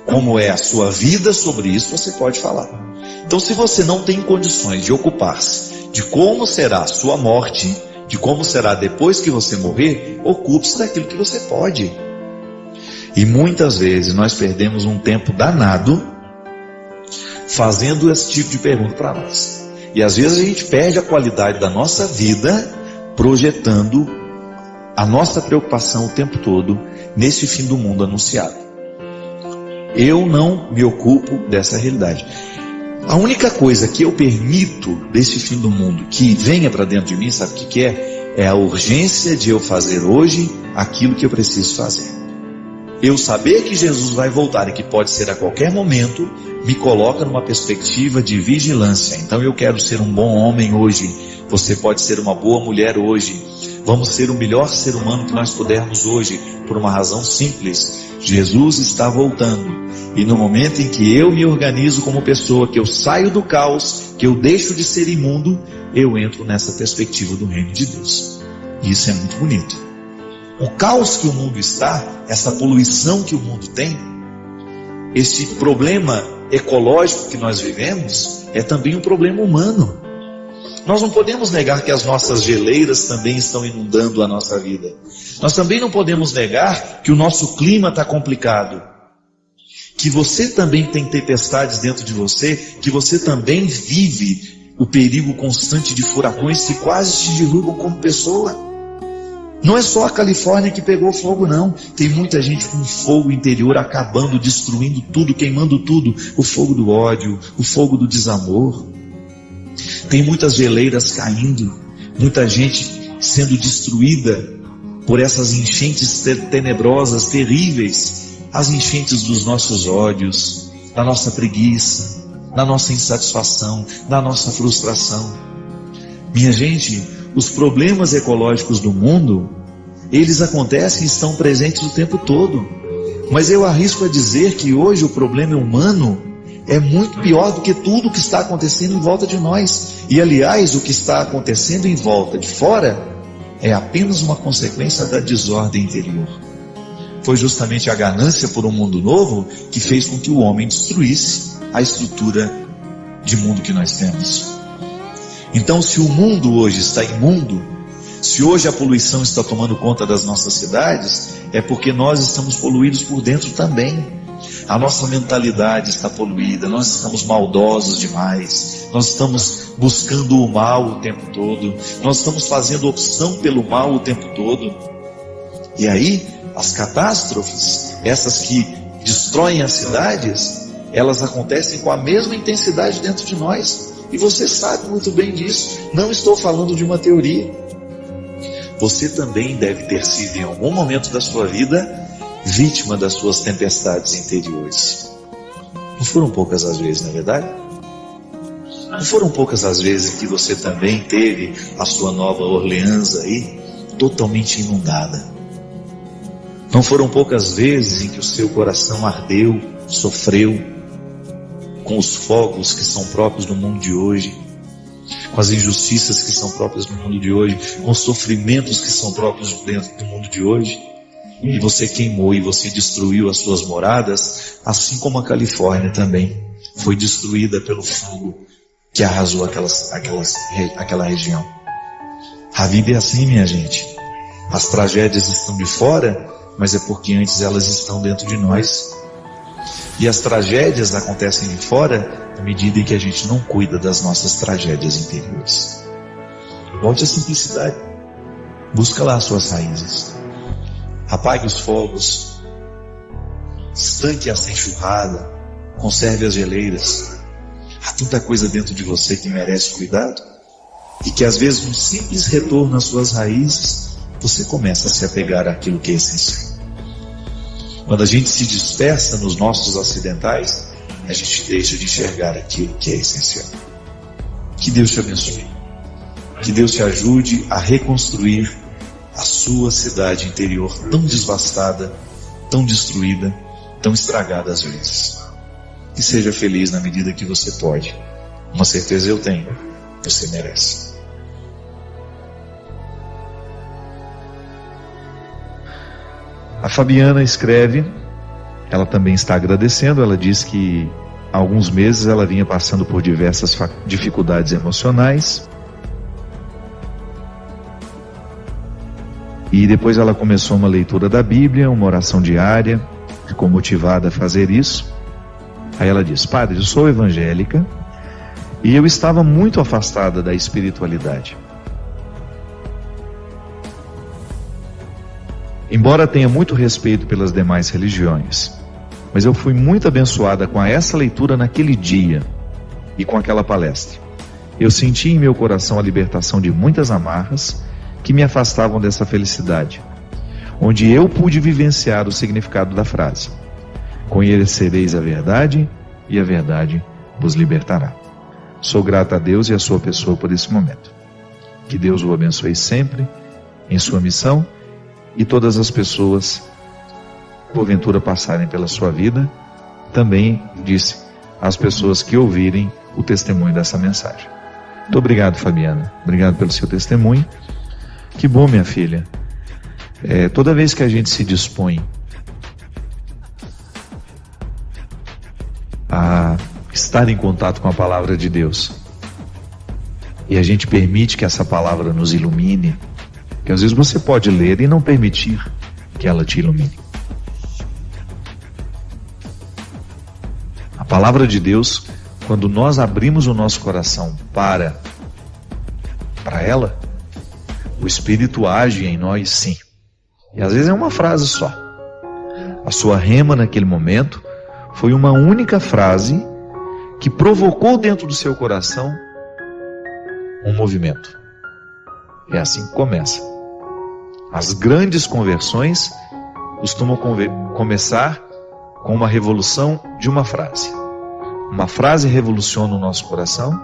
Como é a sua vida, sobre isso você pode falar. Então, se você não tem condições de ocupar-se de como será a sua morte, de como será depois que você morrer, ocupe-se daquilo que você pode. E muitas vezes nós perdemos um tempo danado fazendo esse tipo de pergunta para nós. E às vezes a gente perde a qualidade da nossa vida projetando a nossa preocupação o tempo todo nesse fim do mundo anunciado. Eu não me ocupo dessa realidade. A única coisa que eu permito desse fim do mundo que venha para dentro de mim, sabe o que é? É a urgência de eu fazer hoje aquilo que eu preciso fazer. Eu saber que Jesus vai voltar e que pode ser a qualquer momento, me coloca numa perspectiva de vigilância. Então eu quero ser um bom homem hoje, você pode ser uma boa mulher hoje, Vamos ser o melhor ser humano que nós pudermos hoje, por uma razão simples: Jesus está voltando. E no momento em que eu me organizo como pessoa, que eu saio do caos, que eu deixo de ser imundo, eu entro nessa perspectiva do reino de Deus. E isso é muito bonito. O caos que o mundo está, essa poluição que o mundo tem, esse problema ecológico que nós vivemos, é também um problema humano. Nós não podemos negar que as nossas geleiras também estão inundando a nossa vida. Nós também não podemos negar que o nosso clima está complicado, que você também tem tempestades dentro de você, que você também vive o perigo constante de furacões que quase te derrubam como pessoa. Não é só a Califórnia que pegou fogo, não. Tem muita gente com fogo interior acabando, destruindo tudo, queimando tudo. O fogo do ódio, o fogo do desamor. Tem muitas geleiras caindo, muita gente sendo destruída por essas enchentes tenebrosas, terríveis. As enchentes dos nossos ódios, da nossa preguiça, da nossa insatisfação, da nossa frustração. Minha gente, os problemas ecológicos do mundo, eles acontecem e estão presentes o tempo todo. Mas eu arrisco a dizer que hoje o problema humano é muito pior do que tudo que está acontecendo em volta de nós. E aliás, o que está acontecendo em volta de fora é apenas uma consequência da desordem interior. Foi justamente a ganância por um mundo novo que fez com que o homem destruísse a estrutura de mundo que nós temos. Então, se o mundo hoje está imundo, se hoje a poluição está tomando conta das nossas cidades, é porque nós estamos poluídos por dentro também. A nossa mentalidade está poluída, nós estamos maldosos demais, nós estamos buscando o mal o tempo todo, nós estamos fazendo opção pelo mal o tempo todo. E aí, as catástrofes, essas que destroem as cidades, elas acontecem com a mesma intensidade dentro de nós. E você sabe muito bem disso. Não estou falando de uma teoria. Você também deve ter sido em algum momento da sua vida vítima das suas tempestades interiores. Não foram poucas as vezes, não é verdade? Não foram poucas as vezes que você também teve a sua Nova Orleans aí totalmente inundada. Não foram poucas vezes em que o seu coração ardeu, sofreu com os fogos que são próprios do mundo de hoje, com as injustiças que são próprias do mundo de hoje, com os sofrimentos que são próprios dentro do mundo de hoje, e você queimou e você destruiu as suas moradas, assim como a Califórnia também foi destruída pelo fogo que arrasou aquela região. A vida é assim, minha gente. As tragédias estão de fora, mas é porque antes elas estão dentro de nós. E as tragédias acontecem de fora à medida em que a gente não cuida das nossas tragédias interiores. Volte à simplicidade. Busca lá as suas raízes. Apague os fogos. Estanque essa enxurrada. Conserve as geleiras. Há tanta coisa dentro de você que merece cuidado. E que às vezes um simples retorno às suas raízes, você começa a se apegar àquilo que é essencial. Quando a gente se dispersa nos nossos acidentais, a gente deixa de enxergar aquilo que é essencial. Que Deus te abençoe. Que Deus te ajude a reconstruir a sua cidade interior tão devastada, tão destruída, tão estragada às vezes. E seja feliz na medida que você pode. Uma certeza eu tenho, você merece. A Fabiana escreve, ela também está agradecendo, ela diz que há alguns meses ela vinha passando por diversas dificuldades emocionais. E depois ela começou uma leitura da Bíblia, uma oração diária, ficou motivada a fazer isso. Aí ela diz: padre, eu sou evangélica e eu estava muito afastada da espiritualidade. Embora tenha muito respeito pelas demais religiões, mas eu fui muito abençoada com essa leitura naquele dia e com aquela palestra. Eu senti em meu coração a libertação de muitas amarras que me afastavam dessa felicidade, onde eu pude vivenciar o significado da frase: conhecereis a verdade e a verdade vos libertará. Sou grata a Deus e a sua pessoa por esse momento. Que Deus o abençoe sempre em sua missão, e todas as pessoas, porventura, passarem pela sua vida, também, disse, as pessoas que ouvirem o testemunho dessa mensagem. Muito obrigado, Fabiana. Obrigado pelo seu testemunho. Que bom, minha filha. Toda vez que a gente se dispõe a estar em contato com a palavra de Deus, e a gente permite que essa palavra nos ilumine, que às vezes você pode ler e não permitir que ela te ilumine. A palavra de Deus, quando nós abrimos o nosso coração para ela, o Espírito age em nós, sim. E às vezes é uma frase só. A sua rema naquele momento foi uma única frase que provocou dentro do seu coração um movimento. É assim que começa. As grandes conversões costumam começar com uma revolução de uma frase. Uma frase revoluciona o nosso coração,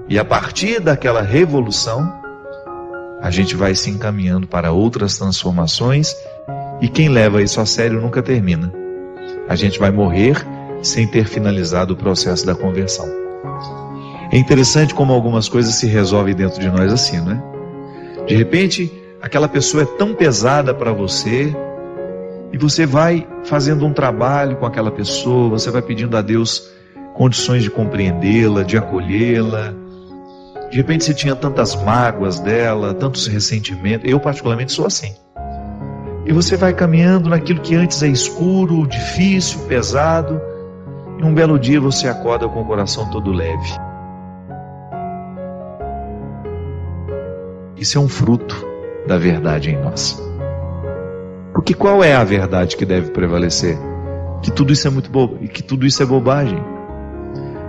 e a partir daquela revolução a gente vai se encaminhando para outras transformações, e quem leva isso a sério nunca termina. A gente vai morrer sem ter finalizado o processo da conversão. É interessante como algumas coisas se resolvem dentro de nós assim, não é? De repente, aquela pessoa é tão pesada para você, e você vai fazendo um trabalho com aquela pessoa, você vai pedindo a Deus condições de compreendê-la, de acolhê-la. De repente você tinha tantas mágoas dela, tantos ressentimentos. Eu particularmente sou assim. E você vai caminhando naquilo que antes é escuro, difícil, pesado, e um belo dia você acorda com o coração todo leve. Isso é um fruto da verdade em nós. Porque qual é a verdade que deve prevalecer? Que tudo isso é muito e que tudo isso é bobagem.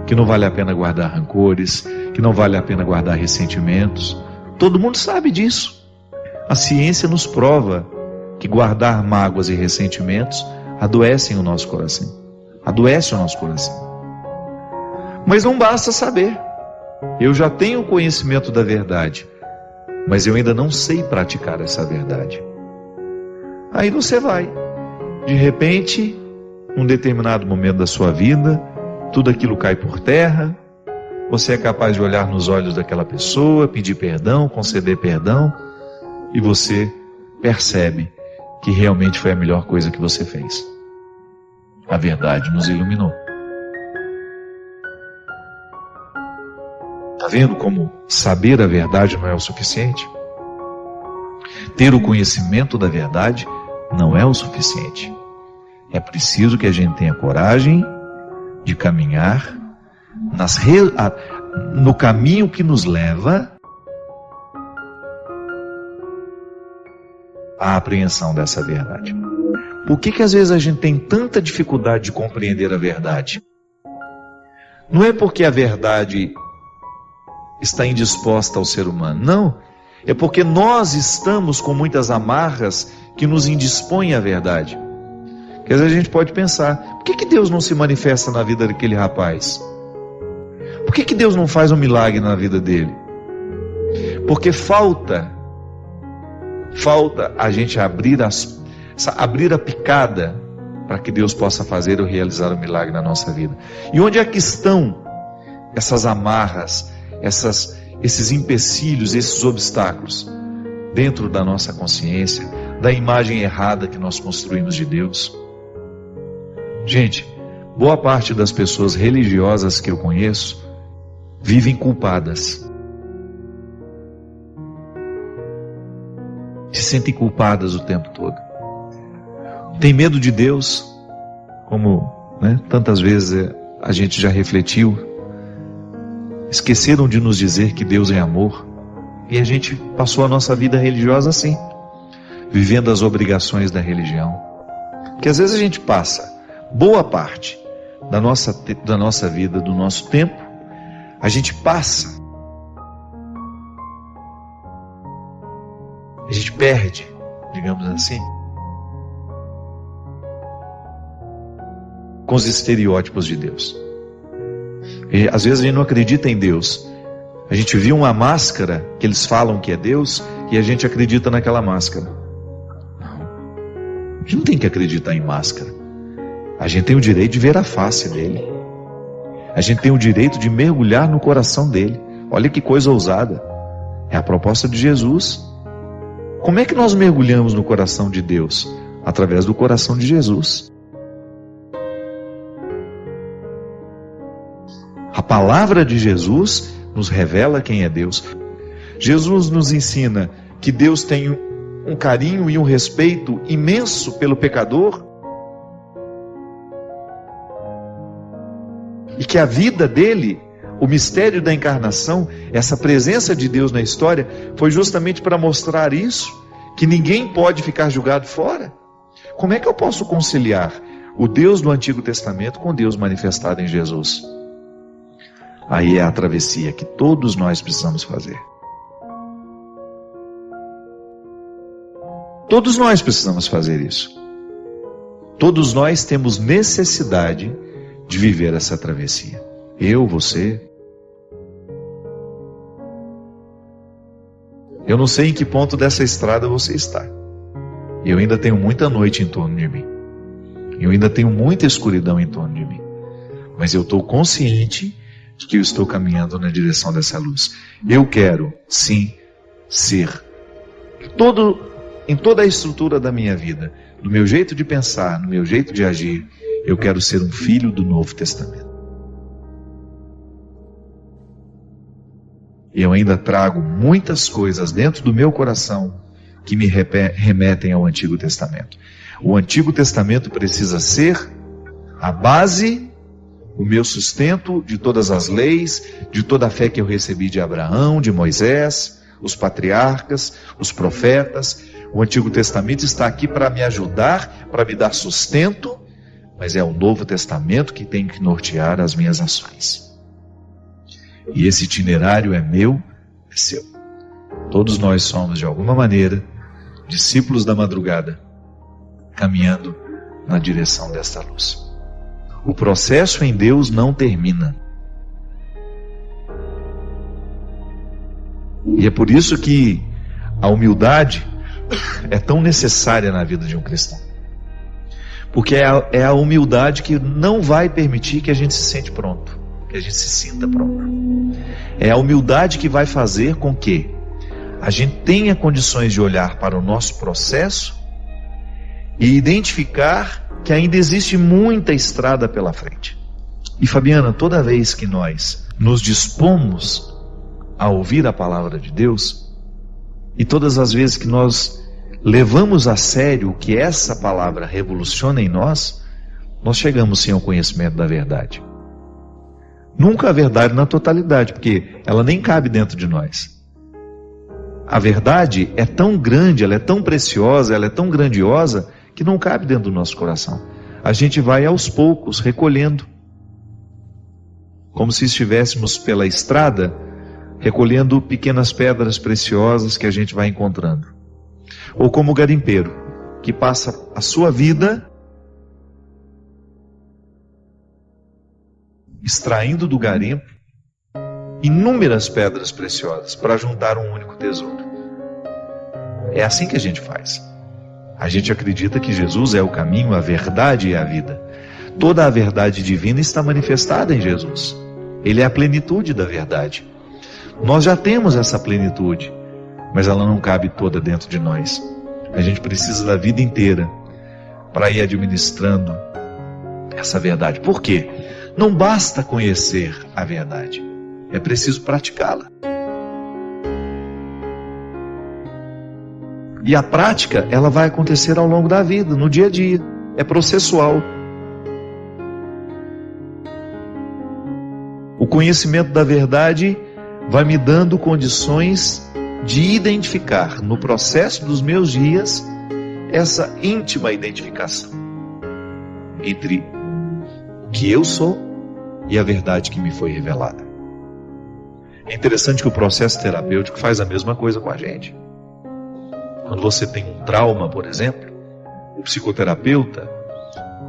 Que não vale a pena guardar rancores, que não vale a pena guardar ressentimentos. Todo mundo sabe disso. A ciência nos prova que guardar mágoas e ressentimentos adoecem o nosso coração. Adoece o nosso coração. Mas não basta saber. Eu já tenho conhecimento da verdade, mas eu ainda não sei praticar essa verdade. Aí você vai, de repente, num determinado momento da sua vida, tudo aquilo cai por terra, você é capaz de olhar nos olhos daquela pessoa, pedir perdão, conceder perdão, e você percebe que realmente foi a melhor coisa que você fez. A verdade nos iluminou. Está vendo como saber a verdade não é o suficiente? Ter o conhecimento da verdade não é o suficiente. É preciso que a gente tenha coragem de caminhar no caminho que nos leva à apreensão dessa verdade. Por que às vezes a gente tem tanta dificuldade de compreender a verdade? Não é porque a verdade está indisposta ao ser humano, não. É porque nós estamos com muitas amarras que nos indispõem à verdade. Porque às vezes a gente pode pensar, por que Deus não se manifesta na vida daquele rapaz? Por que Deus não faz um milagre na vida dele? Porque falta a gente abrir a picada para que Deus possa fazer ou realizar um milagre na nossa vida. E onde é que estão essas amarras, esses empecilhos, esses obstáculos? Dentro da nossa consciência, da imagem errada que nós construímos de Deus. Gente, boa parte das pessoas religiosas que eu conheço vivem culpadas. Se sentem culpadas o tempo todo. Tem medo de Deus, como tantas vezes a gente já refletiu. Esqueceram de nos dizer que Deus é amor. E a gente passou a nossa vida religiosa assim, vivendo as obrigações da religião. Porque às vezes a gente passa boa parte da nossa vida, do nosso tempo, a gente perde, digamos assim, com os estereótipos de Deus. E às vezes a gente não acredita em Deus. A gente viu uma máscara que eles falam que é Deus, e a gente acredita naquela máscara. Não. A gente não tem que acreditar em máscara. A gente tem o direito de ver a face dele. A gente tem o direito de mergulhar no coração dele. Olha que coisa ousada. É a proposta de Jesus. Como é que nós mergulhamos no coração de Deus? Através do coração de Jesus. A palavra de Jesus nos revela quem é Deus. Jesus nos ensina que Deus tem um carinho e um respeito imenso pelo pecador, e que a vida dele, o mistério da encarnação, essa presença de Deus na história, foi justamente para mostrar isso, que ninguém pode ficar julgado fora. Como é que eu posso conciliar o Deus do Antigo Testamento com Deus manifestado em Jesus? Aí é a travessia que todos nós precisamos fazer. Todos nós precisamos fazer isso. Todos nós temos necessidade de viver essa travessia. Eu, você. Eu não sei em que ponto dessa estrada você está. Eu ainda tenho muita noite em torno de mim. Eu ainda tenho muita escuridão em torno de mim. Mas eu estou consciente de que eu estou caminhando na direção dessa luz. Eu quero, sim, ser. Em toda a estrutura da minha vida, no meu jeito de pensar, no meu jeito de agir, eu quero ser um filho do Novo Testamento. E eu ainda trago muitas coisas dentro do meu coração que me remetem ao Antigo Testamento. O Antigo Testamento precisa ser a base, o meu sustento de todas as leis, de toda a fé que eu recebi de Abraão, de Moisés, os patriarcas, os profetas. O Antigo Testamento está aqui para me ajudar, para me dar sustento, mas é o Novo Testamento que tem que nortear as minhas ações. E esse itinerário é meu, é seu. Todos nós somos, de alguma maneira, discípulos da madrugada, caminhando na direção desta luz. O processo em Deus não termina. E é por isso que a humildade é tão necessária na vida de um cristão. Porque é a humildade que não vai permitir que a gente se sente pronto, que a gente se sinta pronto. É a humildade que vai fazer com que a gente tenha condições de olhar para o nosso processo e identificar que ainda existe muita estrada pela frente. E Fabiana, toda vez que nós nos dispomos a ouvir a palavra de Deus, e todas as vezes que nós levamos a sério o que essa palavra revoluciona em nós, nós chegamos sim ao conhecimento da verdade. Nunca a verdade na totalidade, porque ela nem cabe dentro de nós. A verdade é tão grande, ela é tão preciosa, ela é tão grandiosa, que não cabe dentro do nosso coração. A gente vai aos poucos, recolhendo. Como se estivéssemos pela estrada, recolhendo pequenas pedras preciosas que a gente vai encontrando. Ou como o garimpeiro, que passa a sua vida extraindo do garimpo inúmeras pedras preciosas para juntar um único tesouro. É assim que a gente faz. A gente acredita que Jesus é o caminho, a verdade e a vida. Toda a verdade divina está manifestada em Jesus. Ele é a plenitude da verdade. Nós já temos essa plenitude, mas ela não cabe toda dentro de nós. A gente precisa da vida inteira para ir administrando essa verdade. Por quê? Não basta conhecer a verdade, é preciso praticá-la. E a prática, ela vai acontecer ao longo da vida, no dia a dia. É processual. O conhecimento da verdade vai me dando condições de identificar no processo dos meus dias essa íntima identificação entre o que eu sou e a verdade que me foi revelada. É interessante que o processo terapêutico faz a mesma coisa com a gente. Quando você tem um trauma, por exemplo, o psicoterapeuta,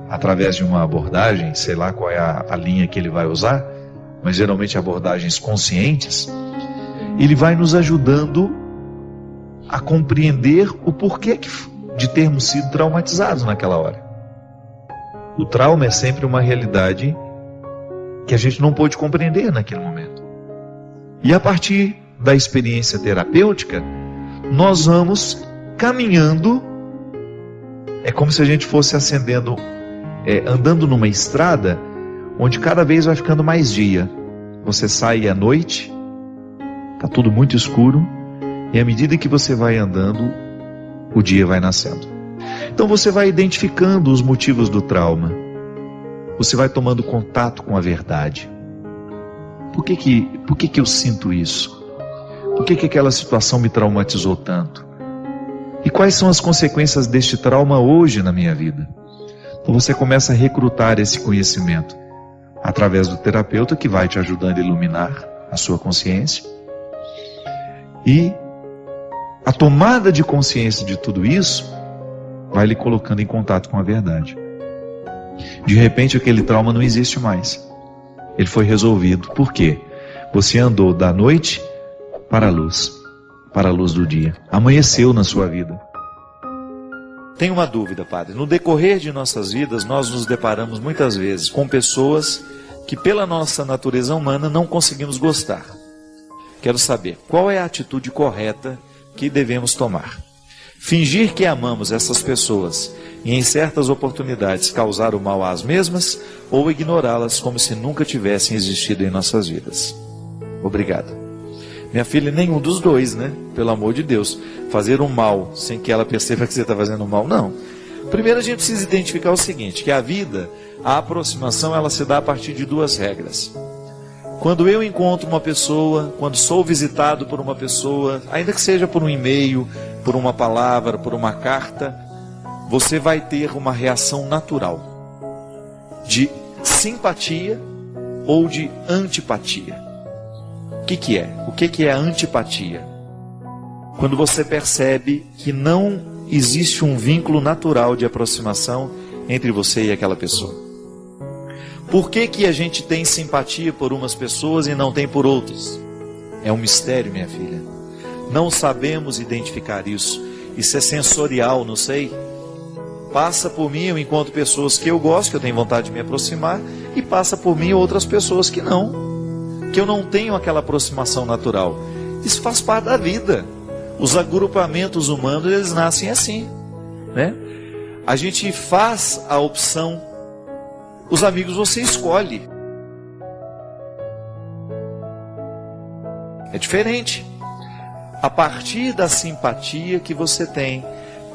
através de uma abordagem, sei lá qual é a linha que ele vai usar, mas geralmente abordagens conscientes, ele vai nos ajudando a compreender o porquê de termos sido traumatizados naquela hora. O trauma é sempre uma realidade que a gente não pôde compreender naquele momento. E a partir da experiência terapêutica, nós vamos caminhando. É como se a gente fosse ascendendo, andando numa estrada onde cada vez vai ficando mais dia. Você sai à noite, está tudo muito escuro, e à medida que você vai andando, o dia vai nascendo. Então você vai identificando os motivos do trauma. Você vai tomando contato com a verdade. Por que eu sinto isso? Por que aquela situação me traumatizou tanto? E quais são as consequências deste trauma hoje na minha vida? Então você começa a recrutar esse conhecimento através do terapeuta, que vai te ajudando a iluminar a sua consciência. E a tomada de consciência de tudo isso vai lhe colocando em contato com a verdade. De repente aquele trauma não existe mais. Ele foi resolvido. Por quê? Você andou da noite para a luz do dia. Amanheceu na sua vida. Tenho uma dúvida, padre. No decorrer de nossas vidas, nós nos deparamos muitas vezes com pessoas que pela nossa natureza humana não conseguimos gostar. Quero saber, qual é a atitude correta que devemos tomar? Fingir que amamos essas pessoas e em certas oportunidades causar o mal às mesmas, ou ignorá-las como se nunca tivessem existido em nossas vidas? Obrigado. Minha filha, nenhum dos dois, né? Pelo amor de Deus. Fazer um mal sem que ela perceba que você está fazendo mal, não. Primeiro a gente precisa identificar o seguinte, que a vida, a aproximação, ela se dá a partir de duas regras. Quando eu encontro uma pessoa, quando sou visitado por uma pessoa, ainda que seja por um e-mail, por uma palavra, por uma carta, você vai ter uma reação natural de simpatia ou de antipatia. O que é? O que é a antipatia? Quando você percebe que não existe um vínculo natural de aproximação entre você e aquela pessoa. Por que a gente tem simpatia por umas pessoas e não tem por outras? É um mistério, minha filha. Não sabemos identificar isso. Isso é sensorial, não sei. Passa por mim, eu encontro pessoas que eu gosto, que eu tenho vontade de me aproximar, e passa por mim outras pessoas que não. Que eu não tenho aquela aproximação natural. Isso faz parte da vida. Os agrupamentos humanos, eles nascem assim, né? A gente faz a opção. Os amigos você escolhe. É diferente. A partir da simpatia que você tem,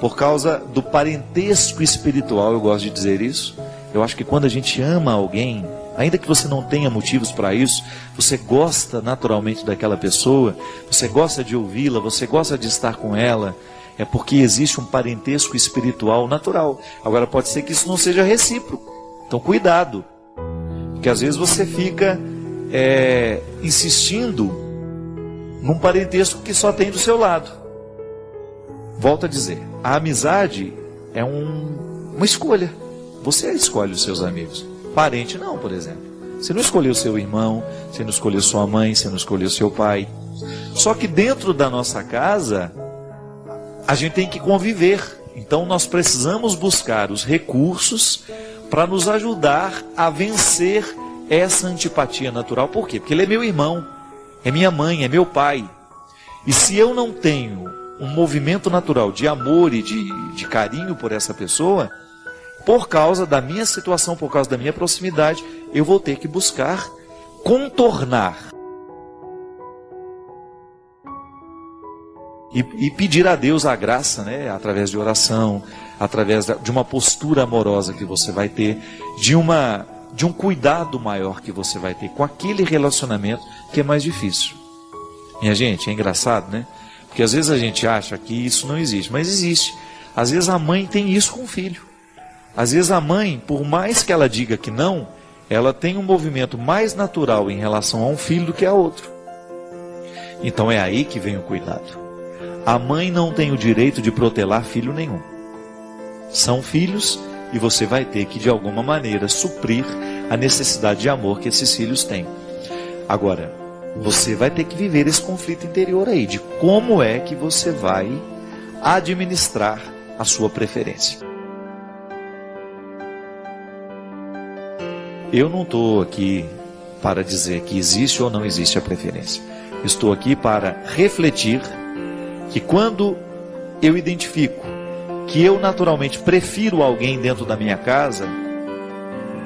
por causa do parentesco espiritual, eu gosto de dizer isso. Eu acho que quando a gente ama alguém, ainda que você não tenha motivos para isso, você gosta naturalmente daquela pessoa, você gosta de ouvi-la, você gosta de estar com ela, é porque existe um parentesco espiritual natural. Agora pode ser que isso não seja recíproco. Então cuidado, porque às vezes você fica insistindo num parentesco que só tem do seu lado. Volto a dizer, a amizade é uma escolha. Você escolhe os seus amigos. Parente não, por exemplo. Você não escolheu seu irmão, você não escolheu sua mãe, você não escolheu seu pai. Só que dentro da nossa casa, a gente tem que conviver. Então nós precisamos buscar os recursos para nos ajudar a vencer essa antipatia natural. Por quê? Porque ele é meu irmão, é minha mãe, é meu pai. E se eu não tenho um movimento natural de amor e de carinho por essa pessoa, por causa da minha situação, por causa da minha proximidade, eu vou ter que buscar contornar e pedir a Deus a graça, né? Através de oração, através de uma postura amorosa que você vai ter, de um cuidado maior que você vai ter com aquele relacionamento que é mais difícil. Minha gente, é engraçado, né? Porque às vezes a gente acha que isso não existe, mas existe. Às vezes a mãe tem isso com o filho. Às vezes a mãe, por mais que ela diga que não, ela tem um movimento mais natural em relação a um filho do que a outro. Então é aí que vem o cuidado. A mãe não tem o direito de protelar filho nenhum. São filhos e você vai ter que de alguma maneira suprir a necessidade de amor que esses filhos têm. Agora, Você vai ter que viver esse conflito interior aí, de como é que você vai administrar a sua preferência. Eu não estou aqui para dizer que existe ou não existe a preferência. Estou aqui para refletir que quando eu identifico que eu naturalmente prefiro alguém dentro da minha casa,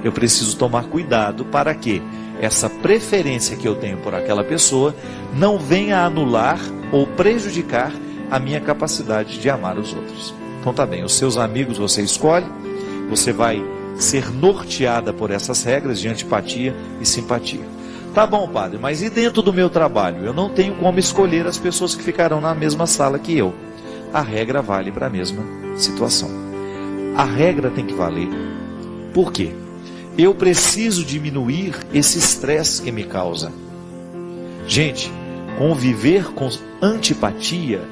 eu preciso tomar cuidado para que essa preferência que eu tenho por aquela pessoa não venha anular ou prejudicar a minha capacidade de amar os outros. Então tá bem, os seus amigos você escolhe, você vai ser norteada por essas regras de antipatia e simpatia. Tá bom, padre, mas e dentro do meu trabalho? Eu não tenho como escolher as pessoas que ficarão na mesma sala que eu. A regra vale para a mesma situação. A regra tem que valer. Por quê? Eu preciso diminuir esse estresse que me causa. Gente, conviver com antipatia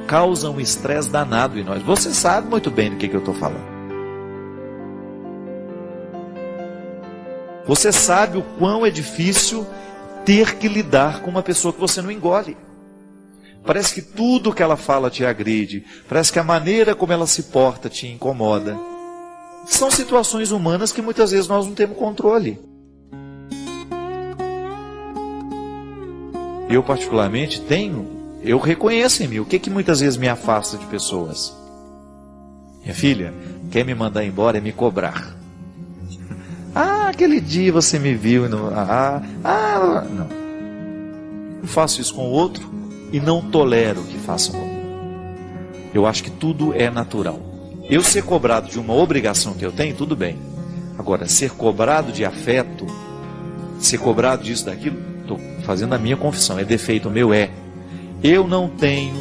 causa um estresse danado em nós. Você sabe muito bem do que eu estou falando. Você sabe o quão é difícil ter que lidar com uma pessoa que você não engole. Parece que tudo que ela fala te agride. Parece que a maneira como ela se porta te incomoda. São situações humanas que muitas vezes nós não temos controle. Eu particularmente eu reconheço em mim o que muitas vezes me afasta de pessoas. Minha filha, quer me mandar embora é me cobrar. Ah, aquele dia você me viu e não... não. Eu faço isso com o outro e não tolero que façam comigo. Eu acho que tudo é natural. Eu ser cobrado de uma obrigação que eu tenho, tudo bem. Agora, ser cobrado de afeto, ser cobrado disso, daquilo, estou fazendo a minha confissão, é defeito meu, é. Eu não tenho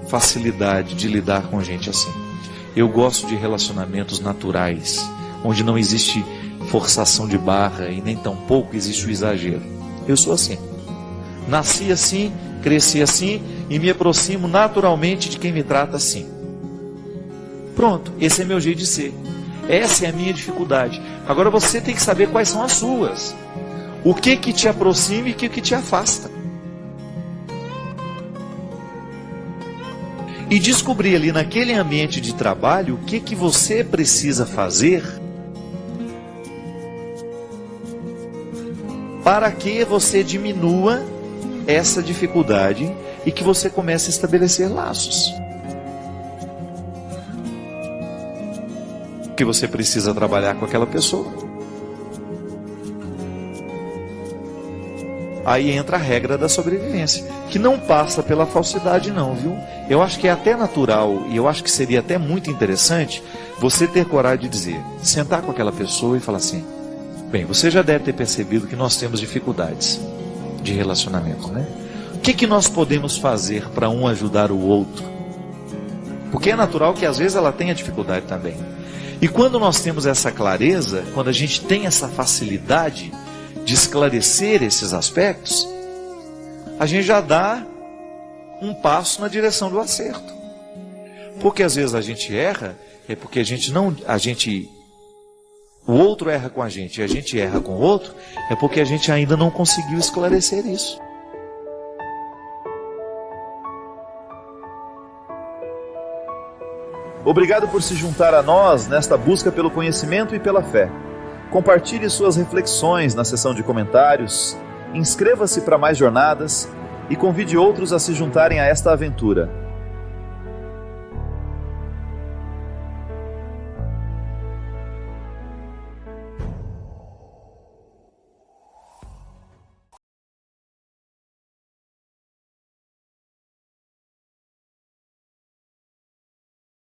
facilidade de lidar com gente assim. Eu gosto de relacionamentos naturais, onde não existe forçação de barra e nem tampouco existe o exagero. Eu sou assim. Nasci assim, cresci assim e me aproximo naturalmente de quem me trata assim. Pronto, esse é meu jeito de ser. Essa é a minha dificuldade. Agora você tem que saber quais são as suas. O que te aproxima e o que te afasta. E descobrir ali naquele ambiente de trabalho o que você precisa fazer para que você diminua essa dificuldade e que você comece a estabelecer laços. Que você precisa trabalhar com aquela pessoa. Aí entra a regra da sobrevivência, que não passa pela falsidade não, viu? Eu acho que é até natural e eu acho que seria até muito interessante você ter coragem de dizer, sentar com aquela pessoa e falar assim, bem, você já deve ter percebido que nós temos dificuldades de relacionamento, né? O que nós podemos fazer para um ajudar o outro? Porque é natural que às vezes ela tenha dificuldade também. E quando nós temos essa clareza, quando a gente tem essa facilidade de esclarecer esses aspectos, a gente já dá um passo na direção do acerto. Porque às vezes a gente erra, é porque o outro erra com a gente e a gente erra com o outro, é porque a gente ainda não conseguiu esclarecer isso. Obrigado por se juntar a nós nesta busca pelo conhecimento e pela fé. Compartilhe suas reflexões na seção de comentários, inscreva-se para mais jornadas e convide outros a se juntarem a esta aventura.